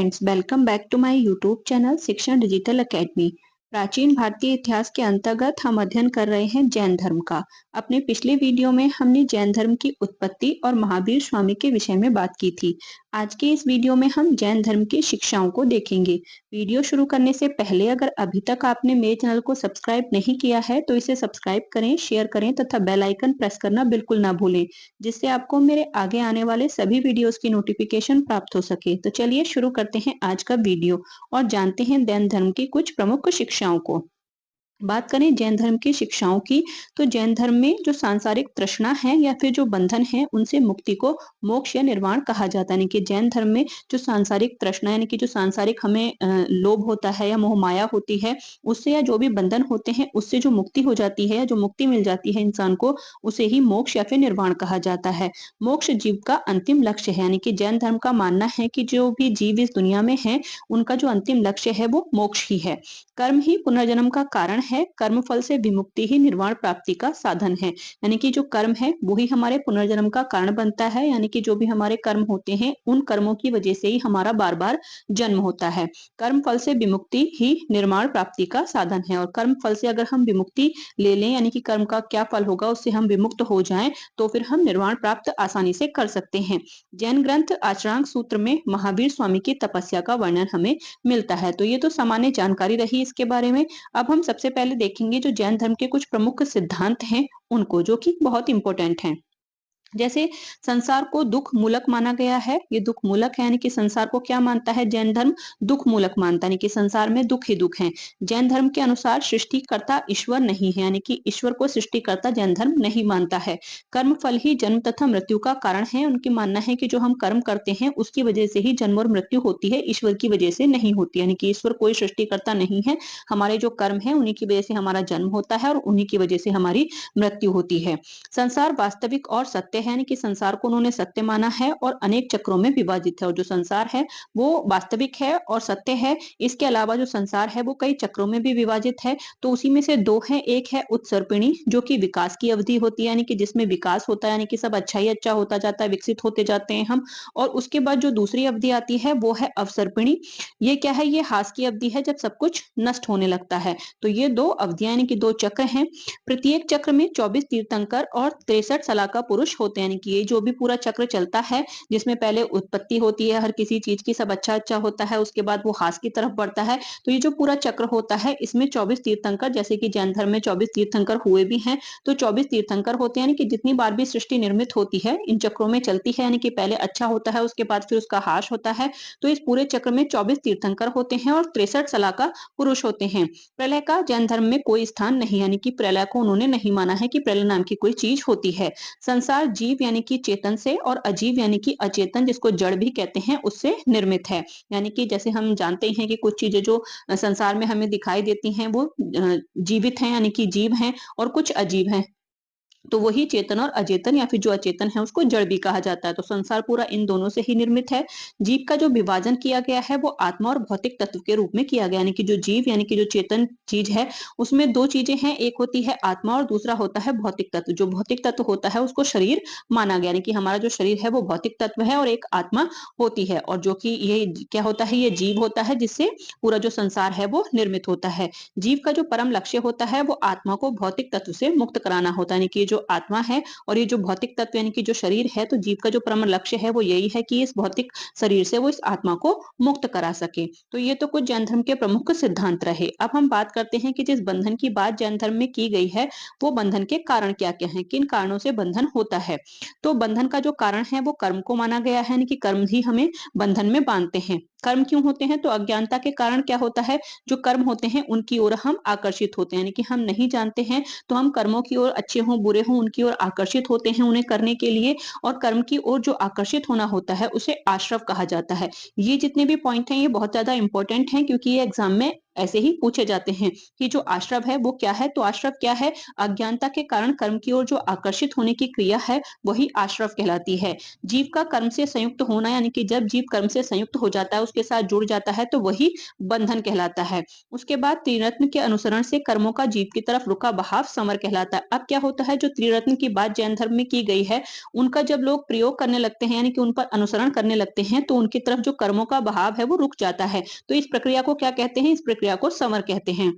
Friends, welcome back to my YouTube channel Shikshan Digital Academy. प्राचीन भारतीय इतिहास के अंतर्गत हम अध्ययन कर रहे हैं जैन धर्म का। अपने पिछले वीडियो में हमने जैन धर्म की उत्पत्ति और महावीर स्वामी के विषय में बात की थी। आज के इस वीडियो में हम जैन धर्म की शिक्षाओं को देखेंगे। वीडियो शुरू करने से पहले अगर अभी तक आपने मेरे चैनल को सब्सक्राइब नहीं किया है तो इसे सब्सक्राइब करें, शेयर करें तथा बेल आइकन प्रेस करना बिल्कुल ना भूलें, जिससे आपको मेरे आगे आने वाले सभी वीडियोस की नोटिफिकेशन प्राप्त हो सके। तो चलिए शुरू करते हैं आज का वीडियो और जानते हैं जैन धर्म की कुछ प्रमुख शिक्षाओं को। बात करें जैन धर्म की शिक्षाओं की, तो जैन धर्म में जो सांसारिक तृष्णा है या फिर जो बंधन है उनसे मुक्ति को मोक्ष या निर्वाण कहा जाता है। यानी कि जैन धर्म में जो सांसारिक तृष्णा यानी कि जो सांसारिक हमें लोभ होता है या मोह माया होती है, उससे या जो भी बंधन होते हैं उससे जो मुक्ति हो जाती है या जो मुक्ति मिल जाती है इंसान को, उसे ही मोक्ष या फिर निर्वाण कहा जाता है। मोक्ष जीव का अंतिम लक्ष्य है। यानी कि जैन धर्म का मानना है कि जो भी जीव इस दुनिया में है उनका जो अंतिम लक्ष्य है वो मोक्ष ही है। कर्म ही पुनर्जन्म का कारण है, कर्म फल से विमुक्ति ही निर्वाण प्राप्ति का साधन है। यानी कि जो कर्म है वो ही हमारे पुनर्जन्म का कारण बनता है। यानी कि जो भी हमारे कर्म होते हैं उन कर्मों की वजह से ही हमारा बार बार जन्म होता है। कर्म फल से विमुक्ति ही निर्वाण प्राप्ति का साधन है। और कर्म फल से अगर हम विमुक्ति ले लें, यानी कि कर्म का क्या फल होगा उससे हम विमुक्त हो जाएं, तो फिर हम निर्वाण प्राप्त आसानी से कर सकते हैं। जैन ग्रंथ आचरांक सूत्र में महावीर स्वामी की तपस्या का वर्णन हमें मिलता है। तो ये तो सामान्य जानकारी रही इसके बारे में। अब हम सबसे पहले देखेंगे जो जैन धर्म के कुछ प्रमुख सिद्धांत हैं उनको, जो कि बहुत इंपॉर्टेंट हैं। जैसे संसार को दुख मूलक माना गया है। ये दुख मूलक है, यानी कि संसार को क्या मानता है जैन धर्म? दुख मूलक मानता है, यानी कि संसार में दुख ही दुख है। जैन धर्म के अनुसार सृष्टिकर्ता ईश्वर नहीं है, यानी कि ईश्वर को सृष्टिकर्ता जैन धर्म नहीं मानता है। कर्म फल ही जन्म तथा मृत्यु का कारण है। उनकी मानना है कि जो हम कर्म करते हैं उसकी वजह से ही जन्म और मृत्यु होती है, ईश्वर की वजह से नहीं होती। यानी कि ईश्वर कोई सृष्टिकर्ता नहीं है, हमारे जो कर्म है उन्हीं की वजह से हमारा जन्म होता है और उन्हीं की वजह से हमारी मृत्यु होती है। संसार वास्तविक और सत्य है, यानी कि संसार को उन्होंने सत्य माना है और अनेक चक्रों में विभाजित है। और जो संसार है वो वास्तविक है और सत्य है। इसके अलावा जो संसार है वो कई चक्रों में भी विभाजित है। तो उसी में से दो है, एक है उत्सर्पिणी जो कि विकास की अवधि होती है, यानी कि जिसमें विकास होता है, यानी कि सब अच्छा ही अच्छा होता जाता है, विकसित होते जाते हैं हम। और उसके बाद जो दूसरी अवधि आती है वो है अवसर्पिणी। ये क्या है? ये हास की अवधि है, जब सब कुछ नष्ट होने लगता है। तो ये दो अवधियां यानी कि दो चक्र हैं। प्रत्येक चक्र में 24 तीर्थंकर और 63 सलाहका पुरुष होते हैं। यानी कि ये जो भी पूरा चक्र चलता है, जिसमें पहले उत्पत्ति होती है हर किसी चीज की, सब अच्छा अच्छा होता है, उसके बाद वो हास की तरफ बढ़ता है। तो ये जो पूरा चक्र होता है इसमें 24 तीर्थंकर, जैसे कि जैन धर्म में 24 तीर्थंकर हुए भी हैं, तो 24 तीर्थंकर होते हैं। यानी कि जितनी बार भी सृष्टि निर्मित होती है इन चक्रों में चलती है, यानी कि पहले अच्छा होता है उसके बाद फिर उसका हास होता है। तो इस पूरे चक्र में 24 तीर्थंकर होते हैं और 63 सलाहका पुरुष होते हैं। प्रलय का जैन धर्म में कोई स्थान नहीं, यानी कि प्रलय को उन्होंने नहीं माना है कि प्रलय नाम की कोई चीज होती है। संसार जीव यानी कि चेतन से और अजीव यानी कि अचेतन, जिसको जड़ भी कहते हैं, उससे निर्मित है। यानी कि जैसे हम जानते हैं कि कुछ चीजें जो संसार में हमें दिखाई देती हैं वो जीवित हैं, यानी कि जीव हैं, और कुछ अजीब हैं। तो वही चेतन और अचेतन या फिर जो अचेतन है उसको जड़ भी कहा जाता है। तो संसार पूरा इन दोनों से ही निर्मित है। जीव का जो विभाजन किया गया है वो आत्मा और भौतिक तत्व के रूप में किया गया, यानी कि जो जीव यानी कि जो चेतन चीज है उसमें दो चीजें हैं, एक होती है आत्मा और दूसरा होता है भौतिक तत्व। जो भौतिक तत्व होता है उसको शरीर माना गया, यानी कि हमारा जो शरीर है वो भौतिक तत्व है और एक आत्मा होती है। और जो कि ये क्या होता है, ये जीव होता है जिससे पूरा जो संसार है वो निर्मित होता है। जीव का जो परम लक्ष्य होता है वो आत्मा को भौतिक तत्व से मुक्त कराना होता है। यानी कि जो आत्मा है और ये जो भौतिक तत्व यानी कि जो शरीर है, तो जीव का जो परम लक्ष्य है वो यही है कि इस भौतिक शरीर से वो इस आत्मा को मुक्त करा सके। तो ये तो कुछ जैन धर्म के प्रमुख सिद्धांत रहे। अब हम बात करते हैं कि जिस बंधन की बात जैन धर्म में की गई है वो बंधन के कारण क्या क्या है, किन कारणों से बंधन होता है। तो बंधन का जो कारण है वो कर्म को माना गया है, यानी कि कर्म ही हमें बंधन में बांधते हैं। कर्म क्यों होते हैं? तो अज्ञानता के कारण क्या होता है, जो कर्म होते हैं उनकी ओर हम आकर्षित होते हैं, यानी कि हम नहीं जानते हैं तो हम कर्मों की ओर, अच्छे हों बुरे हों, उनकी ओर आकर्षित होते हैं उन्हें करने के लिए। और कर्म की ओर जो आकर्षित होना होता है उसे आश्रव कहा जाता है। ये जितने भी पॉइंट हैं ये बहुत ज्यादा इंपॉर्टेंट हैं, क्योंकि ये एग्जाम में ऐसे ही पूछे जाते हैं कि जो आश्रव है वो क्या है? तो आश्रव क्या है? अज्ञानता के कारण कर्म की ओर जो आकर्षित होने की क्रिया है, वही आश्रव कहलाती है। जीव का कर्म से संयुक्त होना यानी कि जब जीव कर्म से संयुक्त हो जाता है, उसके साथ जुड़ जाता है, तो वही बंधन कहलाता है। उसके बाद त्रिरत्न के अनुसरण से कर्मों का जीव की तरफ रुका बहाव समर कहलाता है। अब क्या होता है, जो त्रिरत्न की बात जैन धर्म में की गई है, उनका जब लोग प्रयोग करने लगते हैं यानी कि उन पर अनुसरण करने लगते हैं, तो उनकी तरफ जो कर्मों का बहाव है वो रुक जाता है। तो इस प्रक्रिया को क्या कहते हैं? इस प्रक्रिया को समर कहते हैं।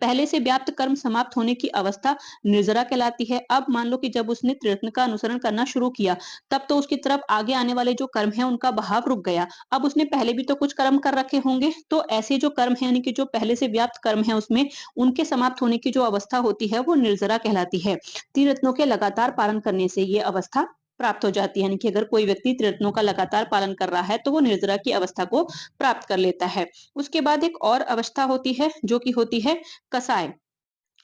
पहले से व्याप्त कर्म समाप्त होने की अवस्था निर्जरा कहलाती है। अब मान लो कि जब उसने त्रिरत्न का अनुसरण करना शुरू किया, तब तो उसकी तरफ आगे आने वाले जो कर्म है उनका बहाव रुक गया। अब उसने पहले भी तो कुछ कर्म कर रखे होंगे, तो ऐसे जो कर्म है यानी कि जो पहले से व्याप्त कर्म है उसमें उनके समाप्त होने की जो अवस्था होती है वो निर्जरा कहलाती है। त्रिरत्नों के लगातार पालन करने से ये अवस्था प्राप्त हो जाती है, यानी कि अगर कोई व्यक्ति त्रिरत्नों का लगातार पालन कर रहा है तो वो निर्जरा की अवस्था को प्राप्त कर लेता है। उसके बाद एक और अवस्था होती है जो कि होती है कसाय।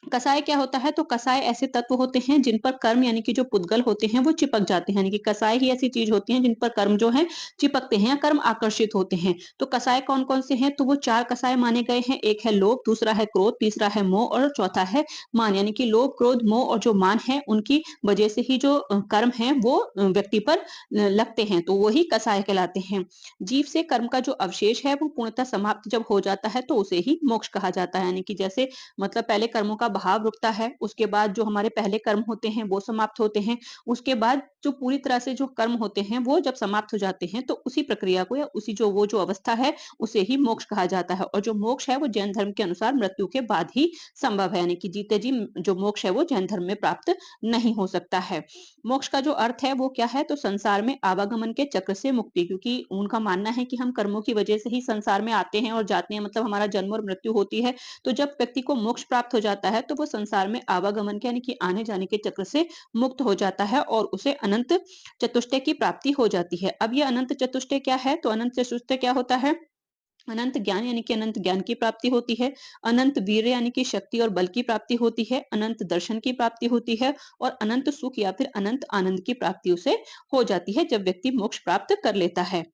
कसाय क्या होता है? तो कसाय ऐसे तत्व होते हैं जिन पर कर्म यानी कि जो पुद्गल होते हैं वो चिपक जाते हैं, यानी कि कसाय ही ऐसी चीज होती है जिन पर कर्म जो है चिपकते हैं या कर्म आकर्षित होते हैं। तो कसाय कौन कौन से हैं? तो वो 4 कसाय माने गए हैं। एक है लोभ, दूसरा है क्रोध, तीसरा है मोह और चौथा है मान, यानी कि लोभ, क्रोध, मोह और जो मान है उनकी वजह से ही जो कर्म है वो व्यक्ति पर लगते हैं, तो वही कसाय कहलाते हैं। जीव से कर्म का जो अवशेष है वो पूर्णतः समाप्त जब हो जाता है तो उसे ही मोक्ष कहा जाता है। यानी कि जैसे मतलब पहले कर्मों का बहाव रुकता है, उसके बाद जो हमारे पहले कर्म होते हैं वो समाप्त होते हैं, उसके बाद जो पूरी तरह से जो कर्म होते हैं वो जब समाप्त हो जाते हैं तो उसी प्रक्रिया को या उसी जो वो जो अवस्था है उसे ही मोक्ष कहा जाता है। और जो मोक्ष है वो जैन धर्म के अनुसार मृत्यु के बाद ही संभव है, यानी कि जीते जी जो मोक्ष है वो जैन धर्म में प्राप्त नहीं हो सकता है। मोक्ष का जो अर्थ है वो क्या है? तो संसार में आवागमन के चक्र से मुक्ति, क्योंकि उनका मानना है कि हम कर्मों की वजह से ही संसार में आते हैं और जाते हैं, मतलब हमारा जन्म और मृत्यु होती है। तो जब व्यक्ति को मोक्ष प्राप्त हो जाता है तो वो संसार में आवागमन के यानी कि आने जाने के चक्र से मुक्त हो जाता है और उसे अनंत चतुष्टय की प्राप्ति हो जाती है। अब ये अनंत चतुष्टय क्या है? तो अनंत चतुष्टय क्या होता है? अनंत ज्ञान यानी कि अनंत ज्ञान की प्राप्ति होती है, अनंत वीर्य यानी कि शक्ति और बल की प्राप्ति होती है, अनंत दर्शन की प्राप्ति होती है और अनंत सुख या फिर अनंत आनंद की प्राप्ति उसे हो जाती है जब व्यक्ति मोक्ष प्राप्त कर लेता है।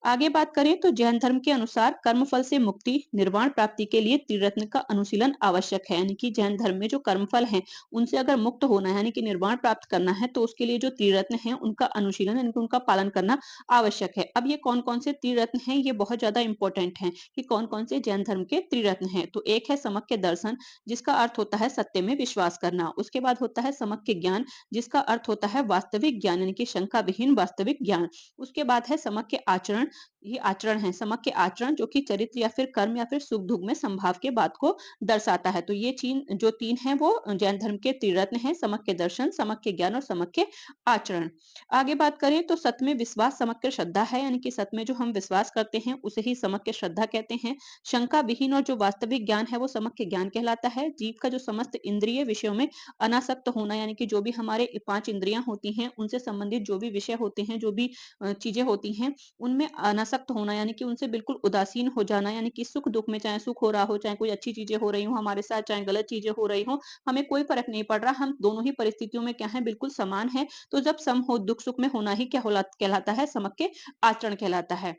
आगे बात करें तो जैन धर्म के अनुसार कर्मफल से मुक्ति निर्वाण प्राप्ति के लिए त्रिरत्न का अनुशीलन आवश्यक है, यानी कि जैन धर्म में जो कर्मफल हैं उनसे अगर मुक्त होना है यानी कि निर्वाण प्राप्त करना है तो उसके लिए जो त्रिरत्न है उनका अनुशीलन यानी कि उनका पालन करना आवश्यक है। अब ये कौन-कौन से त्रिरत्न हैं, ये बहुत ज़्यादा इम्पोर्टेंट हैं कि कौन-कौन से जैन धर्म के त्रिरत्न हैं। तो एक है समक्य दर्शन, जिसका अर्थ होता है सत्य में विश्वास करना। उसके बाद होता है समक्य ज्ञान, जिसका अर्थ होता है वास्तविक ज्ञान यानी कि शंका विहीन वास्तविक ज्ञान। उसके बाद है समक्य आचरण, ये आचरण है, समक्य आचरण जो कि चरित्र या फिर कर्म या फिर सुख-दुःख में संभाव के बात को दर्शाता है। तो ये चीन जो 3 हैं वो जैन धर्म के त्रिरत्न हैं, समक्य दर्शन, समक्य ज्ञान और समक्य आचरण। आगे बात करें तो सत में विश्वास समग्र श्रद्धा है, यानी कि सत में जो हम विश्वास करते हैं उसे ही समग्र श्रद्धा कहते हैं। शंका विहीन और जो वास्तविक ज्ञान है वो समग्र ज्ञान कहलाता है। जीव का जो समस्त इंद्रिय विषयों में अनासक्त होना, यानी कि जो भी हमारे 5 इंद्रियां होती हैं उनसे संबंधित जो भी विषय होते हैं, जो भी चीजें होती हैं उनमें अनासक्त होना, यानी कि उनसे बिल्कुल उदासीन हो जाना, यानी कि सुख दुख में चाहे सुख हो रहा हो, चाहे कोई अच्छी चीजें हो रही हो हमारे साथ, चाहे गलत चीजें हो रही हो, हमें कोई फर्क नहीं पड़ रहा, हम दोनों ही परिस्थितियों में क्या है, बिल्कुल समान है। तो जब सम हो दुख सुख में होना ही क्या कहलाता है? समक्य आचरण कहलाता है।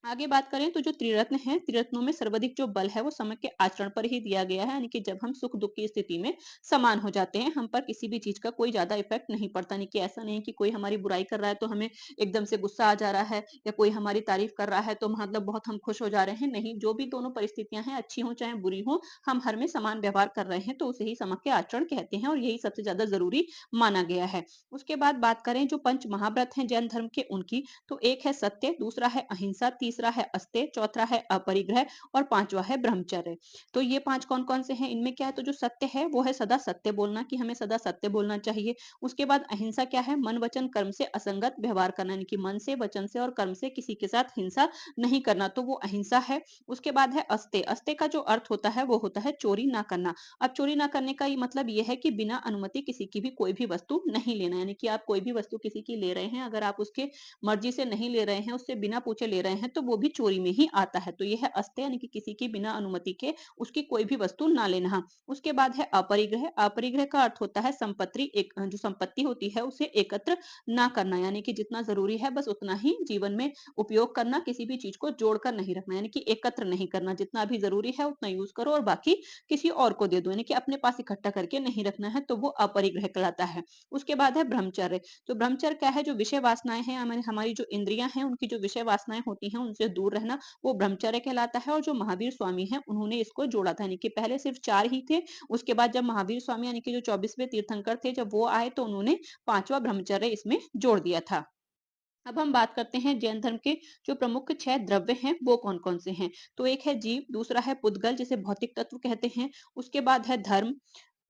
आगे बात करें तो जो त्रिरत्न है, त्रिरत्नों में सर्वाधिक जो बल है वो समय के आचरण पर ही दिया गया है, यानी कि जब हम सुख दुख की स्थिति में समान हो जाते हैं, हम पर किसी भी चीज का कोई ज्यादा इफेक्ट नहीं पड़ता। नहीं कि ऐसा नहीं कि कोई हमारी बुराई कर रहा है तो हमें एकदम से गुस्सा आ जा रहा है, या कोई हमारी तारीफ कर रहा है तो मतलब बहुत हम खुश हो जा रहे हैं। नहीं, जो भी दोनों परिस्थितियां हैं, अच्छी हो चाहे बुरी हो, हम हर में समान व्यवहार कर रहे हैं तो उसे ही समक्य आचरण कहते हैं और यही सबसे ज्यादा जरूरी माना गया है। उसके बाद बात करें जो पंच महाव्रत हैं जैन धर्म के उनकी, तो एक है सत्य, दूसरा है अहिंसा, तीसरा है अस्तेय, चौथा है अपरिग्रह और पांचवा है ब्रह्मचर्य। तो ये 5 कौन-कौन से हैं? इनमें क्या है, तो जो सत्य है वो है सदा सत्य बोलना, कि हमें सदा सत्य बोलना चाहिए। उसके बाद अहिंसा क्या है? मन वचन कर्म से असंगत व्यवहार करना, यानी कि मन से, वचन से और कर्म से किसी के साथ हिंसा नहीं करना, तो वो अहिंसा है। उसके बाद है अस्तेय। अस्तेय का जो अर्थ होता है वो होता है चोरी ना करना। अब चोरी ना करने का ये मतलब ये है कि बिना अनुमति किसी की भी कोई भी वस्तु नहीं लेना, यानी कि आप कोई भी वस्तु किसी की ले रहे हैं, अगर आप उसके मर्जी से नहीं ले रहे हैं, उससे बिना पूछे ले रहे हैं, तो वो भी चोरी में ही आता है। तो ये है अस्तेय यानी कि किसी की बिना अनुमति के उसकी कोई भी वस्तु ना लेना। उसके बाद है अपरिग्रह। अपरिग्रह का अर्थ होता है संपत्ति एक जो संपत्ति होती है उसे एकत्र ना करना, यानी कि जितना ज़रूरी है बस उतना ही जीवन में उपयोग करना, किसी भी चीज़ को जोड़कर नहीं रखना, यानी कि एकत्र नहीं करना। जितना भी ज़रूरी है उतना यूज़ करो और बाकी किसी और को दे दो, यानी कि अपने पास इकट्ठा करके नहीं रखना है, तो वो अपरिग्रह कहलाता है। उसके बाद है ब्रह्मचर्य। तो ब्रह्मचर्य क्या है? जो विषय वासनाएँ हैं, हमारी हमारी जो इंद्रियाँ हैं, उनकी जो विषय वासनाएँ होती हैं, उनसे दूर रहना, वो ब्रह्मचर्य कहलाता है। और जो महावीर स्वामी हैं, उन्होंने इसको जोड़ा था, यानी कि पहले सिर्फ 4 ही थे। उसके बाद जब महावीर स्वामी यानी कि जो 24वें तीर्थंकर थे, जब वो आए तो उन्होंने 5वां ब्रह्मचर्य इसमें जोड़ दिया था। अब हम बात करते हैं जैन धर्म के जो प्रमुख 6 द्रव्य हैं, वो कौन-कौन से हैं? तो एक है जीव, दूसरा है पुद्गल जिसे भौतिक तत्व कहते हैं, उसके बाद है धर्म,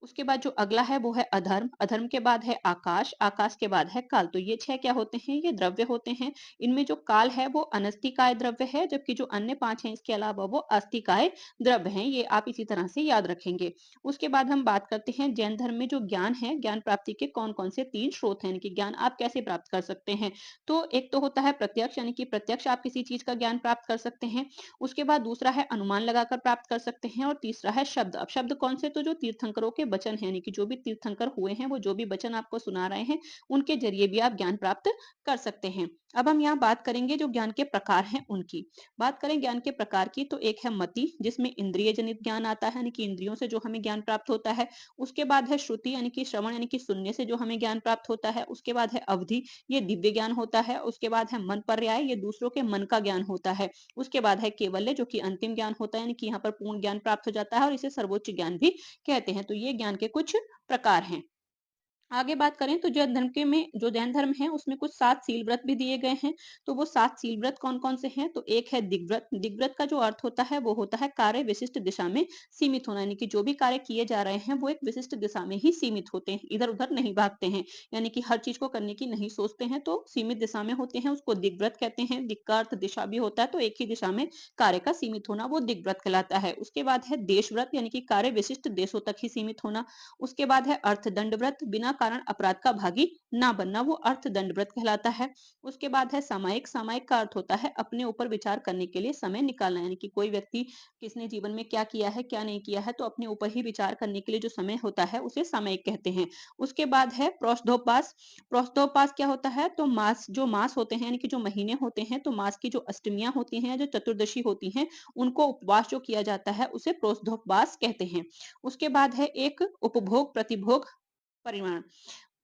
उसके बाद जो अगला है वो है अधर्म, अधर्म के बाद है आकाश, आकाश के बाद है काल। तो ये 6 क्या होते हैं? ये द्रव्य होते हैं। इनमें जो काल है वो अनस्तिकाय द्रव्य है, जबकि जो अन्य 5 हैं इसके अलावा वो अस्तिकाय द्रव्य हैं। ये आप इसी तरह से याद रखेंगे। उसके बाद हम बात करते हैं जैन धर्म में जो ज्ञान है, ज्ञान प्राप्ति के कौन-कौन से 3 स्रोत हैं, यानी कि ज्ञान आप कैसे प्राप्त कर सकते हैं। तो एक तो होता है प्रत्यक्ष, यानी कि प्रत्यक्ष आप किसी चीज़ का ज्ञान प्राप्त कर सकते हैं। उसके बाद दूसरा है अनुमान लगाकर प्राप्त कर सकते हैं और तीसरा है शब्द। अब शब्द कौन से? तो जो तीर्थंकरों के वचन हैं, यानी कि जो भी तीर्थंकर हुए हैं, वो जो भी वचन आपको सुना रहे हैं, उनके ज़रिए भी आप ज्ञान प्राप्त कर सकते हैं। अब हम यहाँ बात करेंगे जो ज्ञान के प्रकार हैं उनकी। बात करें ज्ञान के प्रकार की तो एक है मति, जिसमें इंद्रिय जनित ज्ञान आता है, यानी कि इंद्रियों से जो हमें ज्ञान प्राप्त होता है। उसके बाद है श्रुति, यानी कि श्रवण, यानी कि सुनने से जो हमें ज्ञान प्राप्त होता है। उसके बाद है अवधि, ये दिव्य ज्ञान होता है। उसके बाद है मन पर्याय, ये दूसरों के मन का ज्ञान होता है। उसके बाद है कैवल्य, जो कि अंतिम ज्ञान होता है, यानी कि यहाँ पर पूर्ण ज्ञान प्राप्त हो जाता है और इसे सर्वोच्च ज्ञान भी कहते हैं। तो ये ज्ञान के कुछ प्रकार हैं। आगे बात करें तो जैन धर्म के में जो जैन धर्म है उसमें कुछ 7 शील व्रत भी दिए गए हैं। तो वो 7 शील व्रत कौन-कौन से हैं? तो एक है दिग्व्रत। दिग्व्रत का जो अर्थ होता है वो होता है कार्य विशिष्ट दिशा में सीमित होना, यानी कि जो भी कार्य किए जा रहे हैं वो एक विशिष्ट दिशा में ही सीमित होते हैं, इधर-उधर नहीं भागते हैं। यानी कि हर चीज़ को करने की नहीं सोचते हैं, तो सीमित दिशा में होते हैं, उसको दिग्व्रत कहते हैं। दिक् का अर्थ दिशा भी होता है, तो एक ही दिशा में कार्य का सीमित होना वो दिग्व्रत कहलाता है। उसके बाद है देशव्रत, यानी कि कार्य विशिष्ट देशों तक ही सीमित होना। उसके बाद है अर्थदंड व्रत, बिना कारण अपराध का भागी ना बनना, वो अर्थदंड व्रत कहलाता है। उसके बाद है सामायिक। सामायिक का अर्थ होता है अपने ऊपर विचार करने के लिए समय निकालना, यानी कि कोई व्यक्ति किसने जीवन में क्या किया है, क्या नहीं किया है, तो अपने ऊपर ही विचार करने के लिए जो समय होता है उसे सामयिक कहते हैं। उसके बाद है प्रोष्ठोपवास। प्रोष्ठोपवास क्या होता है? तो मास होते हैं, यानी कि जो महीने होते हैं, तो मास की जो अष्टमियाँ होती हैं, जो चतुर्दशी होती हैं, उनको उपवास जो किया जाता है उसे प्रोष्ठोपवास कहते हैं। उसके बाद है एक उपभोग प्रतिभोग परिमाण।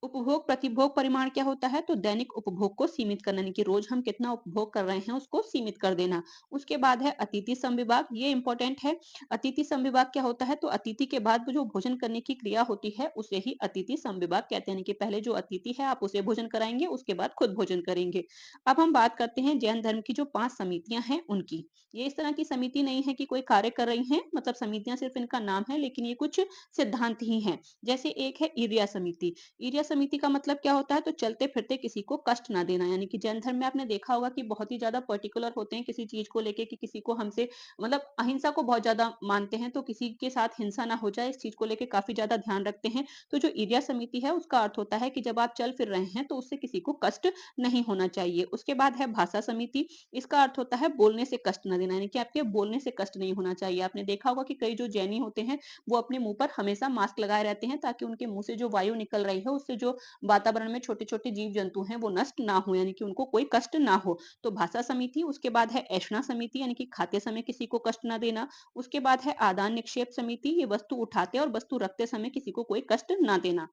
उपभोग प्रतिभोग परिमाण क्या होता है? तो दैनिक उपभोग को सीमित करना, यानी कि रोज हम कितना उपभोग कर रहे हैं उसको सीमित कर देना। उसके बाद है अतिथि समविभाग, ये इंपॉर्टेंट है। अतिथि समविभाग क्या होता है? तो अतिथि के बाद वो जो भोजन करने की क्रिया होती है उसे ही अतिथि समविभाग कहते हैं, यानी कि पहले जो अतिथि है आप उसे भोजन कराएंगे, उसके बाद खुद भोजन करेंगे। अब हम बात करते हैं जैन धर्म की जो 5 समितियां हैं उनकी। ये इस तरह की समिति नहीं है कि कोई कार्य कर रही हैं, मतलब समितियां सिर्फ इनका नाम है, लेकिन ये कुछ सिद्धांत ही हैं। जैसे एक है ईर्ष्या समिति। ईर्ष्या समिति का मतलब क्या होता है? तो चलते फिरते किसी को कष्ट ना देना, यानी कि जैन धर्म में आपने देखा होगा कि बहुत ही ज्यादा पर्टिकुलर होते हैं किसी चीज को लेके, कि किसी को हमसे मतलब अहिंसा को बहुत ज्यादा मानते हैं, तो किसी के साथ हिंसा ना हो जाए इस चीज को लेके काफी ज्यादा ध्यान रखते हैं। तो जो ईर्ष्या समिति है उसका अर्थ होता है कि जब आप चल फिर रहे हैं तो उससे किसी को कष्ट नहीं होना चाहिए। उसके बाद है भाषा समिति। इसका अर्थ होता है बोलने से कष्ट न देना, यानी कि आपके बोलने से कष्ट नहीं होना चाहिए। आपने देखा होगा कि कई जो जैनी होते हैं वो अपने मुंह पर हमेशा मास्क लगाए रहते हैं, ताकि उनके मुंह से जो वायु निकल रही है उससे जो वातावरण में छोटे-छोटे जीव-जंतु हैं वो नष्ट ना हो, यानी कि उनको कोई कष्ट ना हो। तो भाषा समिति, उसके बाद है ऐष्णा समिति, यानी कि खाते समय किसी को कष्ट ना देना। उसके बाद है आदान निक्षेप समिति, ये वस्तु उठाते और वस्तु रखते समय किसी को कोई कष्ट ना देना।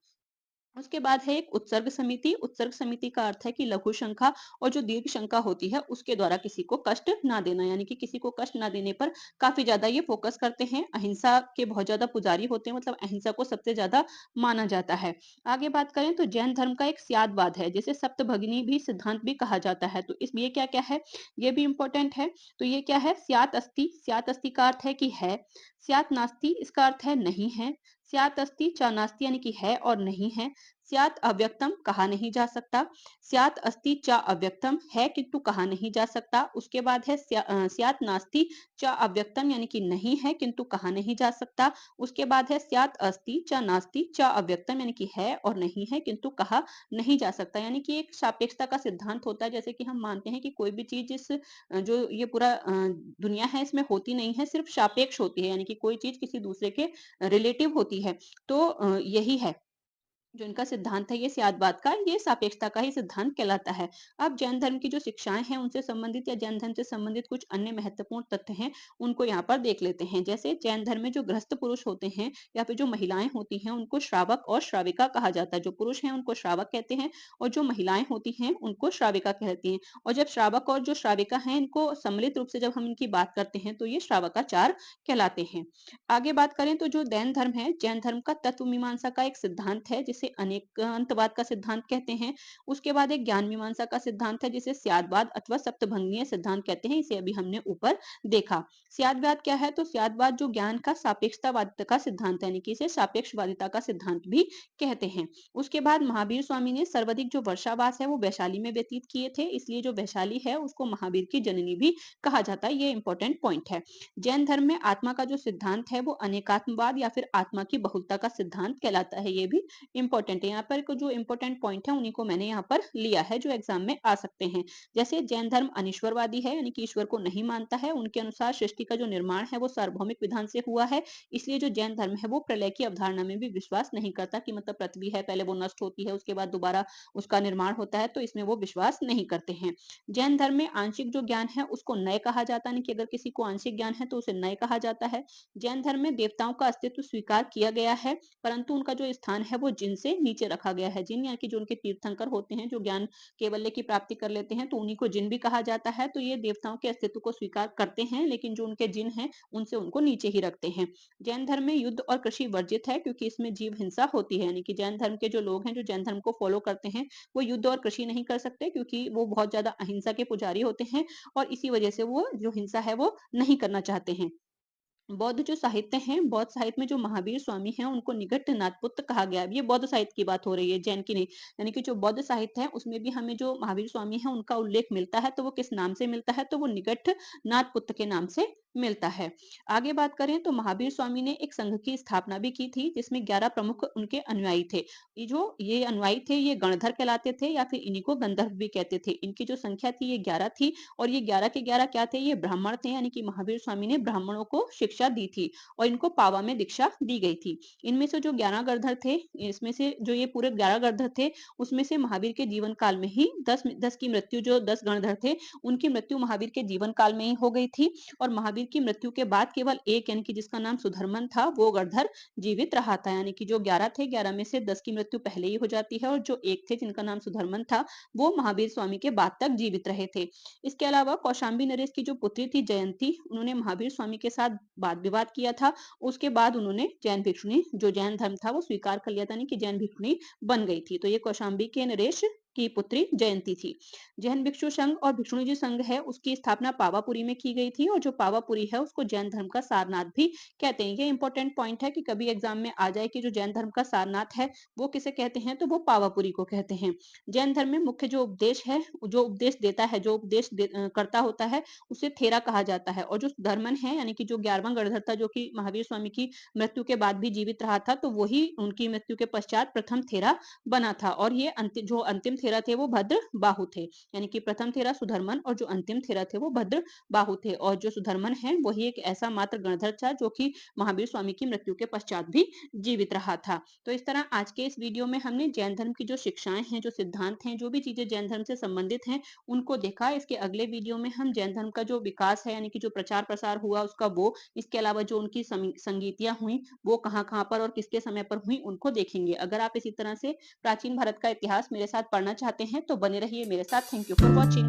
उसके बाद है एक उत्सर्ग समिति। उत्सर्ग समिति का अर्थ है कि लघु शंका और जो दीर्घ शंका होती है उसके द्वारा किसी को कष्ट ना देना, यानी कि किसी को कष्ट ना देने पर काफी ज्यादा ये फोकस करते हैं। अहिंसा के बहुत ज्यादा पुजारी होते हैं, मतलब अहिंसा को सबसे ज्यादा माना जाता है। आगे बात करें तो जैन धर्म का एक स्यादवाद है, जिसे सप्तभगिनी भी सिद्धांत भी कहा जाता है। तो इस ये क्या क्या है, ये भी इंपॉर्टेंट है। तो ये क्या है? स्यात अस्ति। स्यात अस्ति का अर्थ है कि है। स्यात नास्ति इसका अर्थ है नहीं है। स्यात अस्ति च नास्ति यानी कि है और नहीं है। स्यात् अव्यक्तम कहा नहीं जा सकता। स्यात् अस्ति च अव्यक्तम है किंतु कहा नहीं जा सकता। उसके बाद है स्यात् नास्ति च अव्यक्तम यानी कि नहीं है किंतु कहा नहीं जा सकता। उसके बाद है स्यात् अस्ति च नास्ति च अव्यक्तम यानी कि है और नहीं है किंतु कहा नहीं जा सकता। यानी कि एक सापेक्षता का सिद्धांत होता है, जैसे कि हम मानते हैं कि कोई भी चीज जो ये पूरा दुनिया है इसमें होती नहीं है, सिर्फ सापेक्ष होती है, यानी कि कोई चीज किसी दूसरे के रिलेटिव होती है। तो यही है जो इनका सिद्धांत है, ये स्याद्वाद का, ये सापेक्षता का ही सिद्धांत कहलाता है। अब जैन धर्म की जो शिक्षाएं हैं उनसे संबंधित या जैन धर्म से संबंधित कुछ अन्य महत्वपूर्ण तथ्य हैं, उनको यहाँ पर देख लेते हैं। जैसे जैन धर्म में जो गृहस्थ पुरुष होते हैं या फिर जो महिलाएं होती हैं उनको श्रावक और श्राविका कहा जाता है। जो पुरुष हैं उनको श्रावक कहते हैं और जो महिलाएं होती हैं उनको श्राविका कहती हैं। और जब श्रावक और जो श्राविका हैं इनको सम्मिलित रूप से जब हम इनकी बात करते हैं तो ये श्रावकाचार कहलाते हैं। आगे बात करें तो जो जैन धर्म है, जैन धर्म का तत्व मीमांसा का एक सिद्धांत है जिसे अनेकांतवाद का सिद्धांत कहते हैं। उसके बाद एक ज्ञान मीमांसा का सिद्धांत है जिसे स्याद्वाद अथवा सप्तभंगीय सिद्धांत कहते हैं। इसे अभी हमने ऊपर देखा। स्याद्वाद क्या है? तो स्याद्वाद जो ज्ञान का सापेक्षतावाद का सिद्धांत है, यानी कि इसे सापेक्षवादिता का सिद्धांत भी कहते हैं। उसके बाद महावीर स्वामी ने सर्वाधिक जो वर्षावास है वो वैशाली में व्यतीत किए थे, इसलिए जो वैशाली है उसको महावीर की जननी भी कहा जाता है। ये इंपॉर्टेंट पॉइंट है। जैन धर्म में आत्मा का जो सिद्धांत है वो अनेकात्मवाद या फिर आत्मा की बहुलता का सिद्धांत कहलाता है। ये भी इंपॉर्टेंट है। यहाँ पर जो इंपॉर्टेंट पॉइंट है उन्हीं को मैंने यहाँ पर लिया है जो एग्जाम में आ सकते हैं। जैसे जैन धर्म अनिश्वरवादी है, यानी कि ईश्वर को नहीं मानता है। उनके अनुसार सृष्टि का जो निर्माण है वो सार्वभौमिक विधान से हुआ है, इसलिए जो जैन धर्म है वो प्रलय की अवधारणा में भी विश्वास नहीं करता कि मतलब पृथ्वी है पहले वो नष्ट होती है उसके बाद दोबारा उसका निर्माण होता है, तो इसमें वो विश्वास नहीं करते हैं। जैन धर्म में आंशिक जो ज्ञान है उसको नय कहा जाता है, यानी कि अगर किसी को आंशिक ज्ञान है तो उसे नय कहा जाता है। जैन धर्म में देवताओं का अस्तित्व स्वीकार किया गया है, परंतु उनका जो स्थान है वो जिन से नीचे रखा गया है। जिन यानी कि जो उनके तीर्थंकर होते हैं जो ज्ञान कैवल्य की प्राप्ति कर लेते हैं तो उन्हीं को जिन भी कहा जाता है। तो ये देवताओं के अस्तित्व को स्वीकार करते हैं लेकिन जो उनके जिन हैं उनसे उनको नीचे ही रखते हैं। जैन धर्म में युद्ध और कृषि वर्जित है क्योंकि इसमें जीव हिंसा होती है, यानी कि जैन धर्म के जो लोग हैं जो जैन धर्म को फॉलो करते हैं वो युद्ध और कृषि नहीं कर सकते क्योंकि वो बहुत ज्यादा अहिंसा के पुजारी होते हैं और इसी वजह से वो जो हिंसा है वो नहीं करना चाहते हैं। बौद्ध जो साहित्य हैं, बौद्ध साहित्य में जो महावीर स्वामी हैं उनको निगट्ठनाथ पुत्र कहा गया है। ये बौद्ध साहित्य की बात हो रही है, जैन की नहीं। यानी कि जो बौद्ध साहित्य है उसमें भी हमें जो महावीर स्वामी है उनका उल्लेख मिलता है, तो वो किस नाम से मिलता है? तो वो निगट्ठनाथ पुत्र के नाम से मिलता है। आगे बात करें तो महावीर स्वामी ने एक संघ की स्थापना भी की थी जिसमें 11 प्रमुख उनके अनुयायी थे। ये अनुयायी थे ये गणधर कहलाते थे या फिर इन्हीं को गंधर्व भी कहते थे। इनकी जो संख्या थी ये 11 थी और ये 11 के 11 क्या थे? ये ब्राह्मण थे, यानी कि महावीर स्वामी ने ब्राह्मणों को शिक्षा दी थी और इनको पावा में दीक्षा दी गई थी। इनमें से जो 11 गणधर थे, इसमें से जो ये पूरे 11 गणधर थे उसमें से महावीर के जीवन काल में ही 10 की मृत्यु, जो 10 गणधर थे उनकी मृत्यु महावीर के जीवन काल में ही हो गई थी और महावीर की मृत्यु के बाद केवल एक, यानी कि जिसका नाम सुधर्मन था, वो गणधर जीवित रहा था। यानी कि जो 11 थे, 11 में से 10 की मृत्यु पहले ही हो जाती है और जो एक थे जिनका नाम सुधर्मन था वो महावीर स्वामी के बाद तक जीवित रहे थे। इसके अलावा कौशाम्बी नरेश की जो पुत्री थी जयंती, उन्होंने महावीर स्वामी के साथ वाद विवाद किया था। उसके बाद उन्होंने जैन भिक्षुणी, जो जैन धर्म था वो स्वीकार कर लिया था, नहीं कि जैन भिक्षुणी बन गई थी। तो ये कौशाम्बी के नरेश की पुत्री जयंती थी। जैन भिक्षु संघ और भिक्षुणी जी संघ है उसकी स्थापना पावापुरी में की गई थी और जो पावापुरी है उसको जैन धर्म का सारनाथ भी कहते हैं। ये इंपॉर्टेंट पॉइंट है कि कभी एग्जाम में आ जाए कि जो जैन धर्म का सारनाथ है वो किसे कहते हैं, तो वो पावापुरी को कहते हैं। जैन धर्म में मुख्य जो उपदेश है, जो उपदेश देता है, जो करता होता है उसे थेरा कहा जाता है। और जो धर्मन है, यानी कि जो 11वां गणधर था जो कि महावीर स्वामी की मृत्यु के बाद भी जीवित रहा था, तो वही उनकी मृत्यु के पश्चात प्रथम थेरा बना था। और ये जो अंतिम थेरा थे वो भद्र बाहु थे, यानी कि प्रथम थेरा सुधर्मन और जो अंतिम थेरा थे वो भद्र बाहु थे। और जो सुधर्मन है वही एक ऐसा मात्र गणधर था जो कि महावीर स्वामी की मृत्यु के पश्चात भी जीवित रहा था। तो इस तरह आज के इस वीडियो में हमने जैन धर्म की जो शिक्षाएं हैं, जो सिद्धांत हैं, जो भी चीजें जैन धर्म से संबंधित हैं उनको देखा। इसके अगले वीडियो में हम जैन धर्म का जो विकास है, यानी कि जो प्रचार प्रसार हुआ उसका, वो, इसके अलावा जो उनकी संगीतियां हुई वो कहाँ कहाँ पर और किसके समय पर हुई उनको देखेंगे। अगर आप इसी तरह से प्राचीन भारत का इतिहास मेरे साथ पढ़ना चाहते हैं तो बने रहिए मेरे साथ। Thank you for watching.